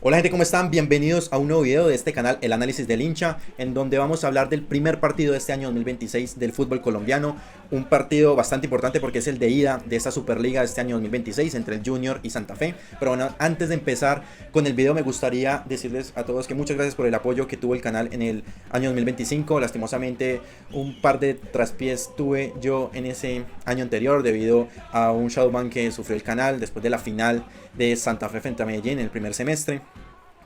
Hola gente, ¿cómo están? Bienvenidos a un nuevo video de este canal, El Análisis del Hincha, en donde vamos a hablar del primer partido de este año 2026 del fútbol colombiano. Un partido bastante importante porque es el de ida de esta Superliga de este año 2026 entre el Junior y Santa Fe. Pero bueno, antes de empezar con el video me gustaría decirles a todos que muchas gracias por el apoyo que tuvo el canal en el año 2025. Lastimosamente un par de traspiés tuve yo en ese año anterior debido a un shadowban que sufrió el canal después de la final de Santa Fe frente a Medellín en el primer semestre.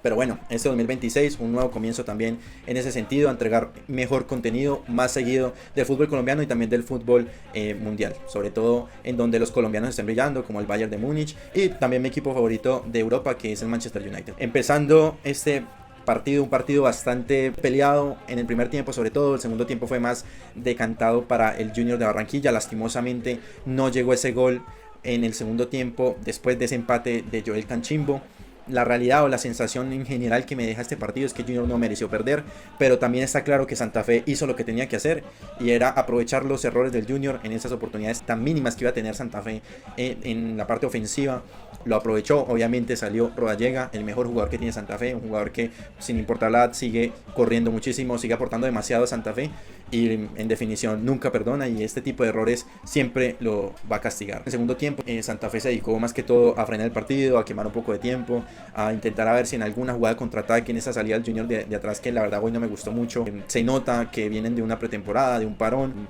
Pero bueno, este 2026, un nuevo comienzo también en ese sentido, a entregar mejor contenido, más seguido del fútbol colombiano y también del fútbol mundial. Sobre todo en donde los colombianos estén brillando, como el Bayern de Múnich y también mi equipo favorito de Europa, que es el Manchester United. Empezando este partido, un partido bastante peleado en el primer tiempo, sobre todo el segundo tiempo fue más decantado para el Junior de Barranquilla. Lastimosamente no llegó ese gol en el segundo tiempo después de ese empate de Joel Cancimbo. La realidad o la sensación en general que me deja este partido es que Junior no mereció perder, pero también está claro que Santa Fe hizo lo que tenía que hacer y era aprovechar los errores del Junior en esas oportunidades tan mínimas que iba a tener Santa Fe en la parte ofensiva. Lo aprovechó, obviamente salió Rodallega, el mejor jugador que tiene Santa Fe, un jugador que sin importar la edad sigue corriendo muchísimo, sigue aportando demasiado a Santa Fe y en definición nunca perdona, y este tipo de errores siempre lo va a castigar. En el segundo tiempo Santa Fe se dedicó más que todo a frenar el partido, a quemar un poco de tiempo, a intentar a ver si en alguna jugada de contraataque en esa salida del Junior de atrás, que la verdad hoy no me gustó mucho. Se nota que vienen de una pretemporada, de un parón.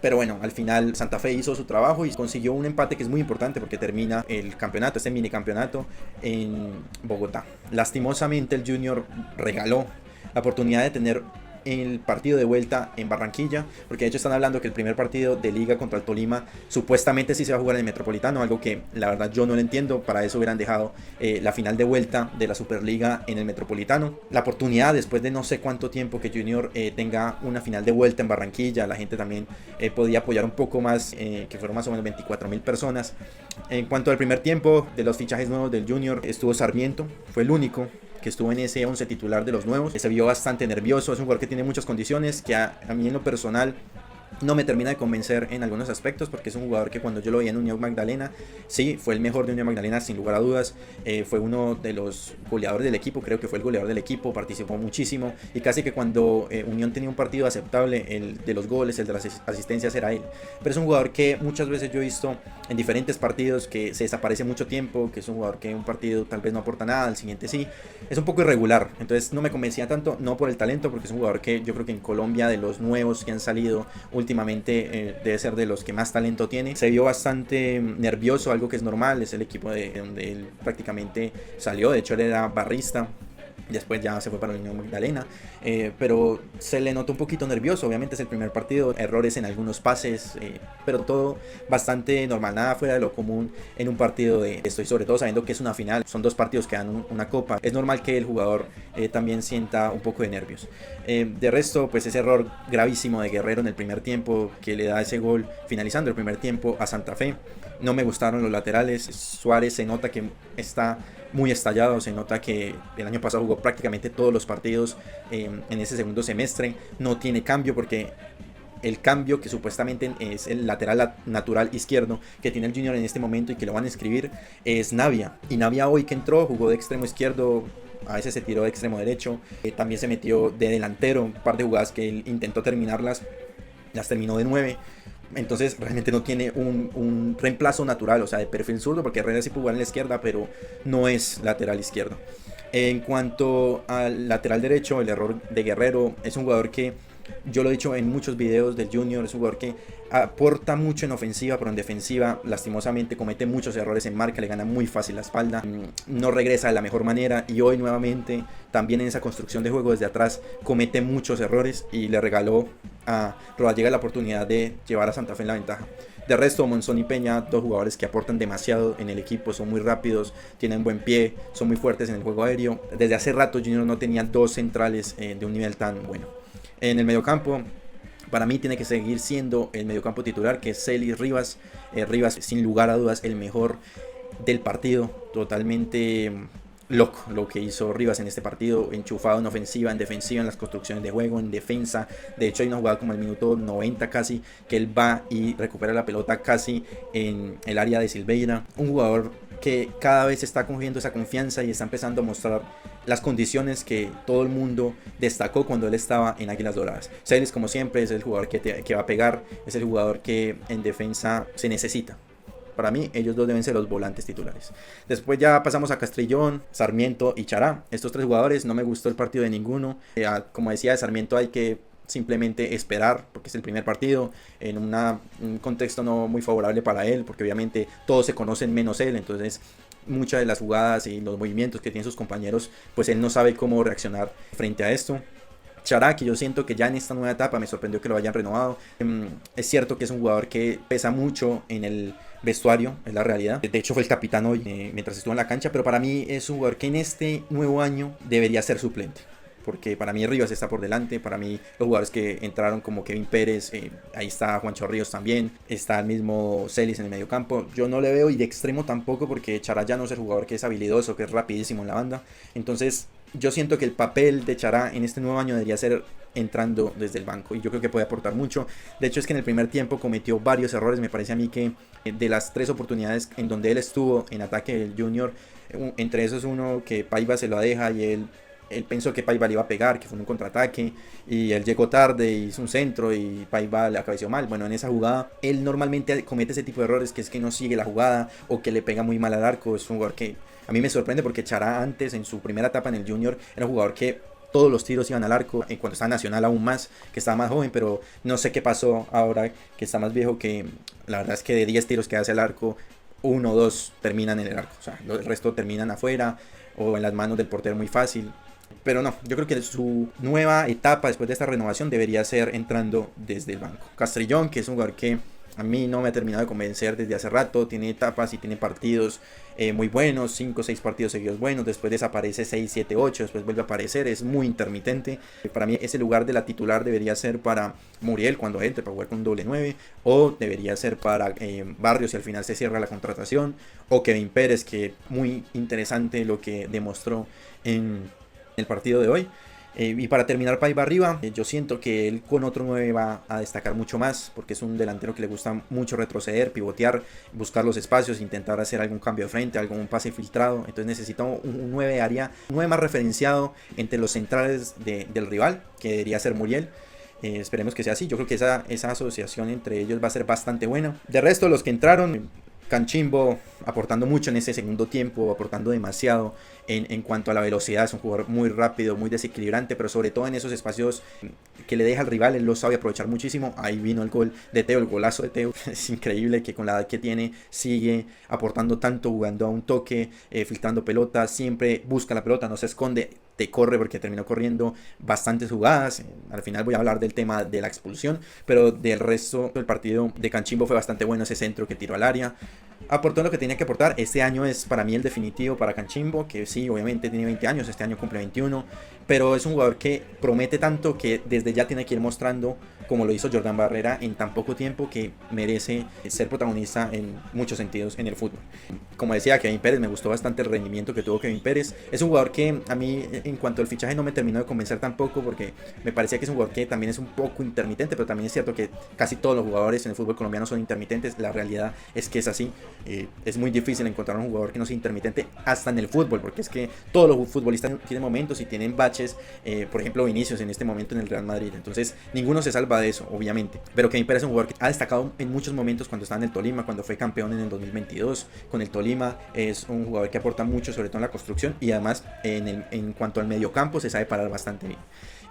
Pero bueno, al final Santa Fe hizo su trabajo y consiguió un empate que es muy importante porque termina el campeonato, este mini campeonato en Bogotá. Lastimosamente el Junior regaló la oportunidad de tener el partido de vuelta en Barranquilla, porque de hecho están hablando que el primer partido de liga contra el Tolima supuestamente sí se va a jugar en el Metropolitano, algo que la verdad yo no lo entiendo. Para eso hubieran dejado la final de vuelta de la Superliga en el Metropolitano. La oportunidad después de no sé cuánto tiempo que Junior tenga una final de vuelta en Barranquilla, la gente también podía apoyar un poco más, que fueron más o menos 24.000 personas. En cuanto al primer tiempo, de los fichajes nuevos del Junior estuvo Sarmiento, fue el único que estuvo en ese 11 titular de los nuevos. Se vio bastante nervioso, es un jugador que tiene muchas condiciones, que a mí en lo personal no me termina de convencer en algunos aspectos, porque es un jugador que cuando yo lo vi en Unión Magdalena, sí, fue el mejor de Unión Magdalena sin lugar a dudas. Fue uno de los goleadores del equipo, creo que fue el goleador del equipo, participó muchísimo y casi que cuando Unión tenía un partido aceptable, el de los goles, el de las asistencias era él. Pero es un jugador que muchas veces yo he visto en diferentes partidos que se desaparece mucho tiempo, que es un jugador que en un partido tal vez no aporta nada, al siguiente sí, es un poco irregular. Entonces no me convencía tanto, no por el talento, porque es un jugador que yo creo que en Colombia, de los nuevos que han salido últimamente, debe ser de los que más talento tiene. Se vio bastante nervioso, algo que es normal, es el equipo de donde él prácticamente salió. De hecho él era barrista, después ya se fue para la Unión Magdalena, pero se le notó un poquito nervioso. Obviamente es el primer partido, errores en algunos pases, pero todo bastante normal, nada fuera de lo común en un partido de esto, y sobre todo sabiendo que es una final, son dos partidos que dan una copa. Es normal que el jugador también sienta un poco de nervios. De resto, pues ese error gravísimo de Guerrero en el primer tiempo, que le da ese gol finalizando el primer tiempo a Santa Fe. No me gustaron los laterales. Suárez se nota que está muy estallado, se nota que el año pasado jugó prácticamente todos los partidos en ese segundo semestre. No tiene cambio, porque el cambio que supuestamente es el lateral natural izquierdo que tiene el Junior en este momento y que lo van a inscribir es Navia. Y Navia hoy que entró jugó de extremo izquierdo, a veces se tiró de extremo derecho, también se metió de delantero. Un par de jugadas que él intentó terminarlas, las terminó de 9. Entonces realmente no tiene un reemplazo natural, o sea, de perfil zurdo, porque Herrera sí puede jugar en la izquierda, pero no es lateral izquierdo. En cuanto al lateral derecho, el error de Guerrero, es un jugador que yo lo he dicho en muchos videos del Junior, es un jugador que aporta mucho en ofensiva, pero en defensiva lastimosamente comete muchos errores en marca, le gana muy fácil la espalda, no regresa de la mejor manera, y hoy nuevamente también en esa construcción de juego desde atrás comete muchos errores y le regaló a Rodallega la oportunidad de llevar a Santa Fe en la ventaja. De resto, Monzón y Peña, dos jugadores que aportan demasiado en el equipo, son muy rápidos, tienen buen pie, son muy fuertes en el juego aéreo. Desde hace rato Junior no tenía dos centrales de un nivel tan bueno. En el mediocampo, para mí tiene que seguir siendo el mediocampo titular, que es Celis Rivas. Rivas sin lugar a dudas el mejor del partido, totalmente loco lo que hizo Rivas en este partido, enchufado en ofensiva, en defensiva, en las construcciones de juego, en defensa. De hecho hay una jugada como el minuto 90 casi, que él va y recupera la pelota casi en el área de Silveira. Un jugador que cada vez está cogiendo esa confianza y está empezando a mostrar las condiciones que todo el mundo destacó cuando él estaba en Águilas Doradas. Celis, como siempre, es el jugador que va a pegar, es el jugador que en defensa se necesita. Para mí, ellos dos deben ser los volantes titulares. Después ya pasamos a Castrillón, Sarmiento y Chará. Estos tres jugadores, no me gustó el partido de ninguno. Como decía, de Sarmiento hay que simplemente esperar, porque es el primer partido, en un contexto no muy favorable para él, porque obviamente todos se conocen menos él, entonces muchas de las jugadas y los movimientos que tienen sus compañeros, pues él no sabe cómo reaccionar frente a esto. Chará, que yo siento que ya en esta nueva etapa me sorprendió que lo hayan renovado. Es cierto que es un jugador que pesa mucho en el vestuario, es la realidad. De hecho fue el capitán hoy mientras estuvo en la cancha, pero para mí es un jugador que en este nuevo año debería ser suplente. Porque para mí Rivas está por delante, para mí los jugadores que entraron como Kevin Pérez, ahí está Juancho Ríos también, está el mismo Celis en el medio campo, yo no le veo, y de extremo tampoco, porque Chará ya no es el jugador que es habilidoso, que es rapidísimo en la banda. Entonces yo siento que el papel de Chará en este nuevo año debería ser entrando desde el banco, y yo creo que puede aportar mucho. De hecho es que en el primer tiempo cometió varios errores. Me parece a mí que de las 3 oportunidades en donde él estuvo en ataque del Junior, entre esos uno que Paiva se lo deja y él pensó que Paiva le iba a pegar, que fue un contraataque, y él llegó tarde, hizo un centro y Paiva le acabeció mal. Bueno, en esa jugada él normalmente comete ese tipo de errores, que es que no sigue la jugada o que le pega muy mal al arco. Es un jugador que a mí me sorprende, porque Chará antes, en su primera etapa en el Junior, era un jugador que todos los tiros iban al arco, y cuando estaba Nacional aún más, que estaba más joven, pero no sé qué pasó ahora que está más viejo, que la verdad es que de 10 tiros que hace al arco, 1 o 2 terminan en el arco, o sea, el resto terminan afuera o en las manos del portero muy fácil. Pero no, yo creo que su nueva etapa después de esta renovación debería ser entrando desde el banco. Castrillón, que es un jugador que a mí no me ha terminado de convencer desde hace rato, tiene etapas y tiene partidos muy buenos, 5 o 6 partidos seguidos buenos, después desaparece 6, 7, 8, después vuelve a aparecer, es muy intermitente. Para mí ese lugar de la titular debería ser para Muriel cuando entre, para jugar con un doble 9, o debería ser para Barrios si al final se cierra la contratación, o Kevin Pérez, que muy interesante lo que demostró en el partido de hoy. Y para terminar, Paiva arriba, yo siento que él con otro 9 va a destacar mucho más, porque es un delantero que le gusta mucho retroceder, pivotear, buscar los espacios, intentar hacer algún cambio de frente, algún pase filtrado. Entonces necesita un 9 área, un 9 más referenciado entre los centrales del rival, que debería ser Muriel. Esperemos que sea así. Yo creo que esa asociación entre ellos va a ser bastante buena. De resto, los que entraron, Canchimbo aportando mucho en ese segundo tiempo, aportando demasiado en cuanto a la velocidad. Es un jugador muy rápido, muy desequilibrante, pero sobre todo en esos espacios que le deja al rival, él lo sabe aprovechar muchísimo. Ahí vino el gol de Teo, el golazo de Teo. Es increíble que con la edad que tiene sigue aportando tanto, jugando a un toque, filtrando pelotas, siempre busca la pelota, no se esconde, te corre, porque terminó corriendo bastantes jugadas. Al final voy a hablar del tema de la expulsión, pero del resto del partido de Canchimbo fue bastante bueno. Ese centro que tiró al área, aportó lo que tenía que aportar. Este año es para mí el definitivo para Canchimbo, que sí, obviamente tiene 20 años, este año cumple 21, pero es un jugador que promete tanto que desde ya tiene que ir mostrando, como lo hizo Jordan Barrera en tan poco tiempo, que merece ser protagonista en muchos sentidos en el fútbol. Como decía, Kevin Pérez, me gustó bastante el rendimiento que tuvo Kevin Pérez. Es un jugador que a mí, en cuanto al fichaje, no me terminó de convencer tampoco, porque me parecía que es un jugador que también es un poco intermitente, pero también es cierto que casi todos los jugadores en el fútbol colombiano son intermitentes. La realidad es que es así. Es muy difícil encontrar un jugador que no sea intermitente hasta en el fútbol, porque es que todos los futbolistas tienen momentos y tienen baches. Por ejemplo, Vinicius en este momento en el Real Madrid, entonces ninguno se salva de eso, obviamente. Pero Kevin Pérez es un jugador que ha destacado en muchos momentos, cuando estaba en el Tolima, cuando fue campeón en el 2022 con el Tolima. Es un jugador que aporta mucho, sobre todo en la construcción, y además en cuanto al mediocampo se sabe parar bastante bien.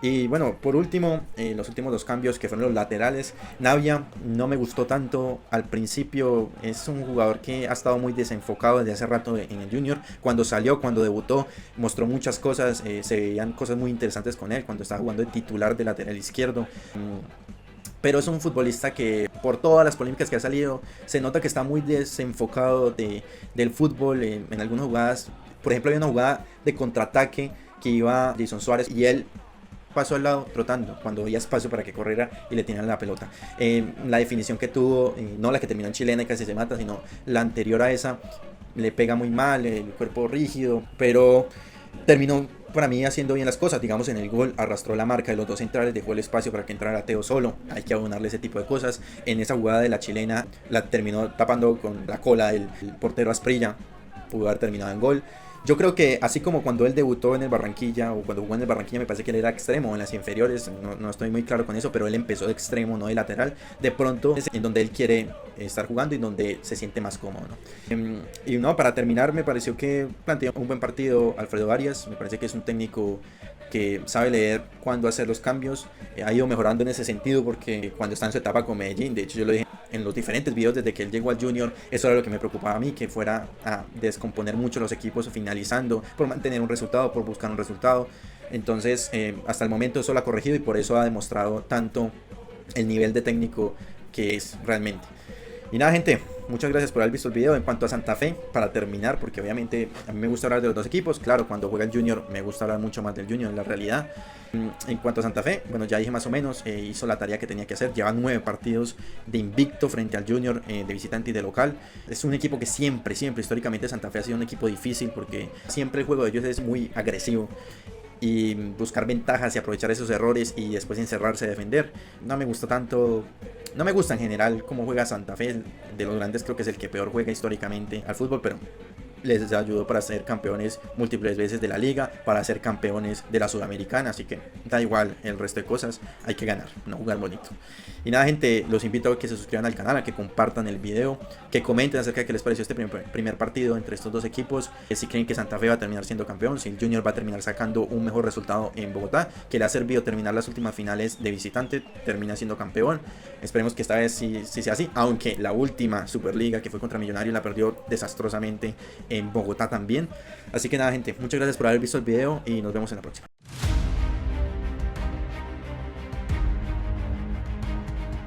Y bueno, por último, los últimos 2 cambios, que fueron los laterales. Navia no me gustó tanto al principio. Es un jugador que ha estado muy desenfocado desde hace rato en el Junior. Cuando salió, cuando debutó, mostró muchas cosas. Se veían cosas muy interesantes con él cuando estaba jugando de titular de lateral izquierdo. Pero es un futbolista que, por todas las polémicas que ha salido, se nota que está muy desenfocado del fútbol en algunas jugadas. Por ejemplo, hay una jugada de contraataque que iba Jason Suárez y él pasó al lado trotando cuando había espacio para que corriera y le tiraran la pelota. La definición que tuvo, no la que terminó en chilena y casi se mata, sino la anterior a esa, le pega muy mal, el cuerpo rígido, pero terminó para mí haciendo bien las cosas. Digamos, en el gol arrastró la marca de los 2 centrales, dejó el espacio para que entrara Teo solo. Hay que abonarle ese tipo de cosas. En esa jugada de la chilena la terminó tapando con la cola del portero Asprilla. pudo haber terminado en gol. Yo creo que así como cuando él debutó en el Barranquilla o cuando jugó en el Barranquilla, me parece que él era extremo en las inferiores, no estoy muy claro con eso, pero él empezó de extremo, no de lateral. De pronto es en donde él quiere estar jugando y donde se siente más cómodo, ¿no? Y no, para terminar, me pareció que planteó un buen partido Alfredo Arias. Me parece que es un técnico que sabe leer cuándo hacer los cambios. Ha ido mejorando en ese sentido porque cuando está en su etapa con Medellín, de hecho yo lo dije en los diferentes videos desde que él llegó al Junior, eso era lo que me preocupaba a mí, que fuera a descomponer mucho los equipos finalizando, por mantener un resultado, por buscar un resultado. Entonces hasta el momento eso lo ha corregido y por eso ha demostrado tanto el nivel de técnico que es realmente. Y nada, gente, muchas gracias por haber visto el video. En cuanto a Santa Fe, para terminar, porque obviamente a mí me gusta hablar de los dos equipos, claro, cuando juega el Junior me gusta hablar mucho más del Junior en la realidad. En cuanto a Santa Fe, bueno, ya dije más o menos, hizo la tarea que tenía que hacer. Lleva 9 partidos de invicto frente al Junior, de visitante y de local. Es un equipo que siempre, históricamente Santa Fe ha sido un equipo difícil porque siempre el juego de ellos es muy agresivo y buscar ventajas y aprovechar esos errores y después encerrarse a defender. No me gusta tanto, no me gusta en general cómo juega Santa Fe. De los grandes creo que es el que peor juega históricamente al fútbol, pero les ayudó para ser campeones múltiples veces de la liga, para ser campeones de la Sudamericana, así que da igual el resto de cosas, hay que ganar, no jugar bonito. Y nada, gente, los invito a que se suscriban al canal, a que compartan el video, que comenten acerca de qué les pareció este primer partido entre estos dos equipos, que si creen que Santa Fe va a terminar siendo campeón, si el Junior va a terminar sacando un mejor resultado en Bogotá, que le ha servido terminar las últimas finales de visitante, termina siendo campeón. Esperemos que esta vez sí sea así, aunque la última Superliga que fue contra Millonarios la perdió desastrosamente en Bogotá también. Así que nada, gente, muchas gracias por haber visto el video y nos vemos en la próxima.